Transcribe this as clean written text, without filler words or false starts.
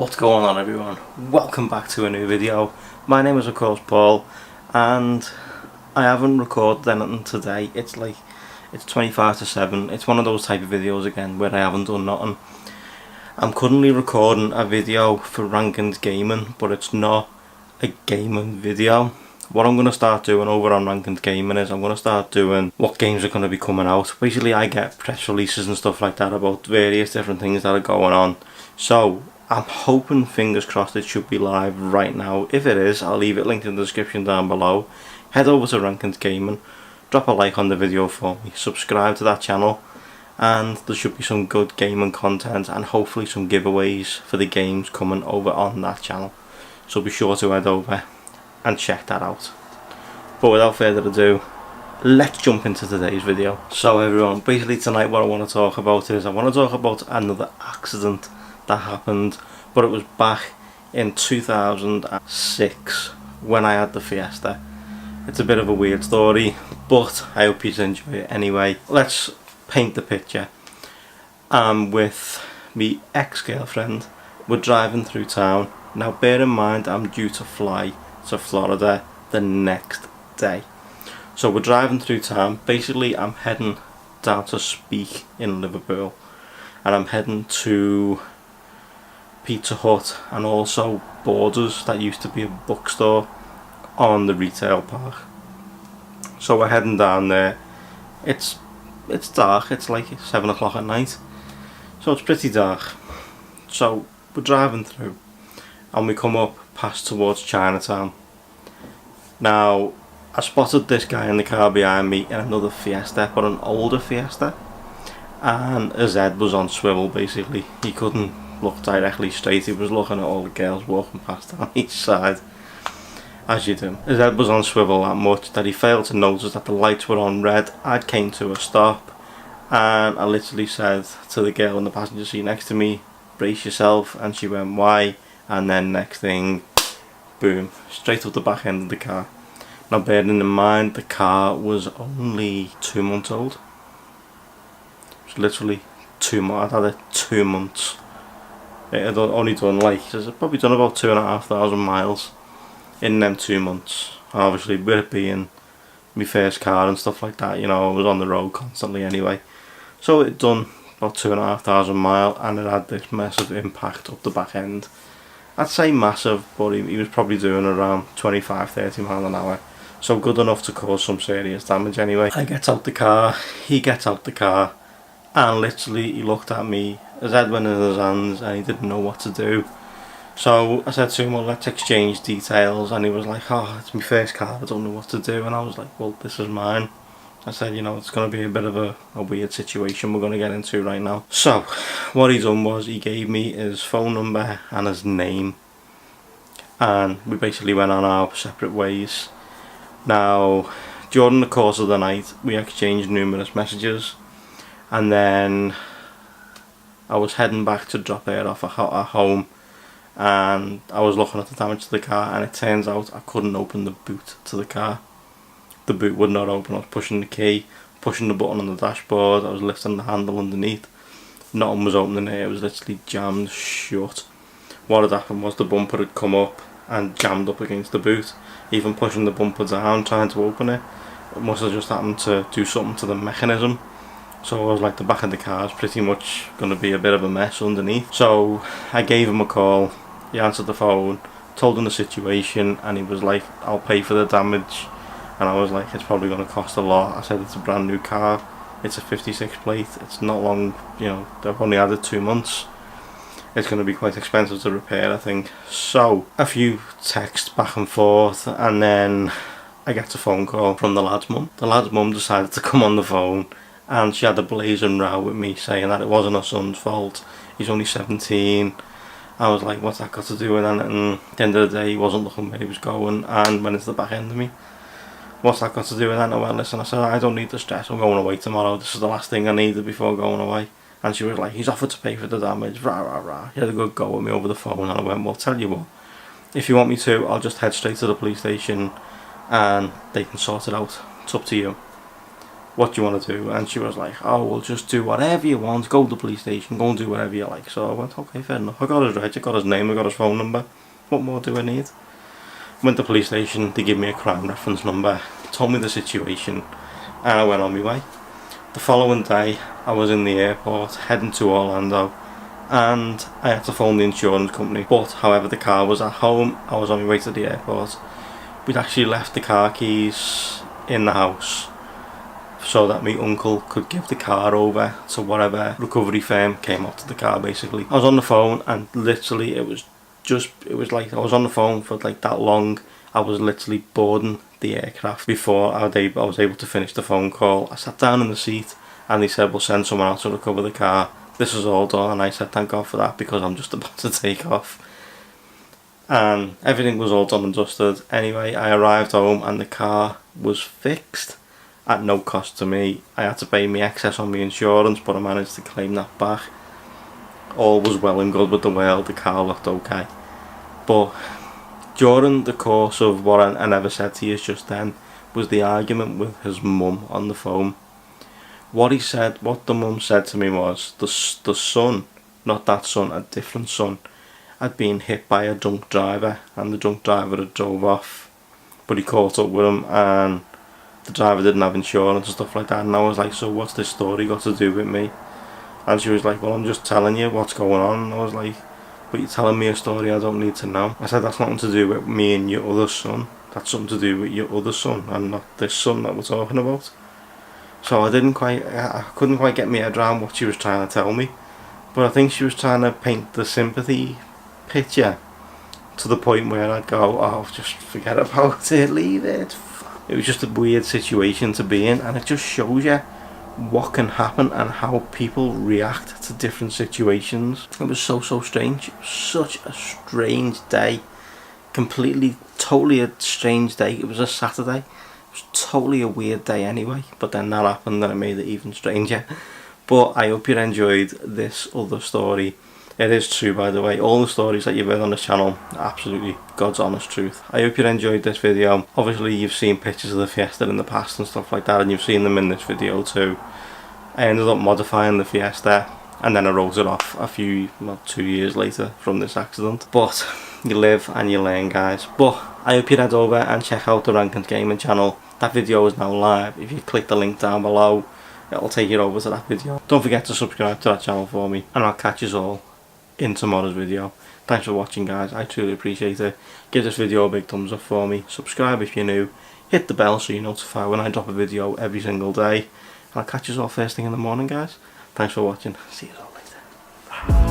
What's going on, everyone? Welcome back to a new video. My name is of course Paul, and I haven't recorded anything today. It's 25 to 7. It's one of those type of videos again where I haven't done nothing. I'm currently recording a video for Rankin's gaming, but it's not a gaming video. What I'm going to start doing over on Rankin's gaming is I'm going to start doing what games are going to be coming out. Basically I get press releases and stuff like that about various different things that are going on. So I'm hoping, fingers crossed, it should be live right now. If it is, I'll leave it linked in the description down below. Head over to Rankin's Gaming, drop a like on the video for me, subscribe to that channel, and there should be some good gaming content and hopefully some giveaways for the games coming over on that channel. So be sure to head over and check that out. But without further ado, let's jump into today's video. So everyone, basically tonight what I want to talk about is another accident that happened, but it was back in 2006 when I had the Fiesta. It's a bit of a weird story, but I hope you enjoy it anyway. Let's paint the picture. I'm with my ex-girlfriend. We're driving through town. Now bear in mind I'm due to fly to Florida the next day. So we're driving through town. Basically I'm heading down to Speak in Liverpool, and I'm heading to Pizza Hut and also Borders, that used to be a bookstore on the retail park. So we're heading down there. It's dark, it's like 7 o'clock at night, so it's pretty dark. So we're driving through and we come up past towards Chinatown. Now I spotted this guy in the car behind me in another Fiesta, but an older Fiesta, and his head was on swivel. Basically he couldn't look directly straight, he was looking at all the girls walking past on each side, as you do. His head was on swivel that much that he failed to notice that the lights were on red. I came to a stop and I literally said to the girl in the passenger seat next to me, brace yourself, and she went, why? And then next thing, boom, straight up the back end of the car. Now bearing in mind the car was only 2 months old. It was literally 2 months. I'd had it 2 months. It had only done probably done about 2,500 miles in them 2 months. Obviously with it being my first car and stuff like that, you know, I was on the road constantly anyway. So it done about 2,500 miles, and it had this massive impact up the back end. I'd say massive, but he was probably doing around 25-30 miles an hour. So good enough to cause some serious damage anyway. I get out the car, he gets out the car, and literally he looked at me, his head went in his hands and he didn't know what to do. So I said to him, well, let's exchange details, and he was like, oh, it's my first car, I don't know what to do. And I was like, well, this is mine. I said, you know, it's going to be a bit of a weird situation we're going to get into right now. So what he done was he gave me his phone number and his name, and we basically went on our separate ways. Now during the course of the night we exchanged numerous messages, and then I was heading back to drop her off at home, and I was looking at the damage to the car, and it turns out I couldn't open the boot to the car. The boot would not open. I was pushing the key, pushing the button on the dashboard, I was lifting the handle underneath. Nothing was opening it, it was literally jammed shut. What had happened was the bumper had come up and jammed up against the boot. Even pushing the bumper down, trying to open it, it must have just happened to do something to the mechanism. So I was like, the back of the car is pretty much going to be a bit of a mess underneath. So I gave him a call, he answered the phone, told him the situation, and he was like, I'll pay for the damage. And I was like, it's probably going to cost a lot. I said, it's a brand new car, it's a 56 plate, it's not long, you know, they've only had it 2 months. It's going to be quite expensive to repair, I think. So a few texts back and forth, and then I get a phone call from the lad's mum. The lad's mum decided to come on the phone, and she had a blazing row with me saying that it wasn't her son's fault, he's only 17. I was like, what's that got to do with that? And at the end of the day he wasn't looking where he was going and went into the back end of me. What's that got to do with that? Well, listen, I said, I don't need the stress, I'm going away tomorrow, this is the last thing I needed before going away. And she was like, he's offered to pay for the damage, rah rah rah. He had a good go with me over the phone, and I went, well, tell you what, if you want me to, I'll just head straight to the police station and they can sort it out, it's up to you. what do you want to do? And she was like, oh, we'll just do whatever you want, go to the police station, go and do whatever you like. So I went, okay, fair enough. I got his reg, I got his name, I got his phone number. What more do I need? Went to the police station, they gave me a crime reference number, told me the situation, and I went on my way. The following day, I was in the airport, heading to Orlando, and I had to phone the insurance company. But, however, the car was at home, I was on my way to the airport. We'd actually left the car keys in the house, so that my uncle could give the car over to whatever recovery firm came out to the car, basically. I was on the phone, and literally it was like I was on the phone for like that long. I was literally boarding the aircraft before I was able to finish the phone call. I sat down in the seat and they said, we'll send someone out to recover the car. This is all done, and I said thank God for that, because I'm just about to take off. And everything was all done and dusted. Anyway, I arrived home and the car was fixed at no cost to me. I had to pay me excess on my insurance, but I managed to claim that back. All was well and good with the world, the car looked okay. But during the course of what I never said to you just then, was the argument with his mum on the phone. What the mum said to me was, the son, not that son, a different son, had been hit by a drunk driver, and the drunk driver had drove off, but he caught up with him, and the driver didn't have insurance and stuff like that. And I was like, so what's this story got to do with me? And she was like, well, I'm just telling you what's going on. And I was like, but you're telling me a story I don't need to know. I said, that's nothing to do with me and your other son. That's something to do with your other son, and not this son that we're talking about. So I couldn't quite get my head around what she was trying to tell me. But I think she was trying to paint the sympathy picture to the point where I'd go, oh, just forget about it, leave it. It was just a weird situation to be in, and it just shows you what can happen and how people react to different situations. It was so strange. It was such a strange day. Totally a strange day. It was a Saturday. It was totally a weird day anyway, but then that happened and it made it even stranger. But I hope you enjoyed this other story. It is true, by the way. All the stories that you've heard on this channel are absolutely God's honest truth. I hope you enjoyed this video. Obviously you've seen pictures of the Fiesta in the past and stuff like that, and you've seen them in this video too. I ended up modifying the Fiesta, and then I wrote it off 2 years later from this accident. But you live and you learn, guys. But I hope you head over and check out the Rankin gaming channel. That video is now live. If you click the link down below, it'll take you over to that video. Don't forget to subscribe to that channel for me, and I'll catch you all in tomorrow's video. Thanks for watching, guys. I truly appreciate it. Give this video a big thumbs up for me. Subscribe if you're new. Hit the bell so you're notified when I drop a video every single day. And I'll catch you all first thing in the morning, guys. Thanks for watching. See you all later. Bye.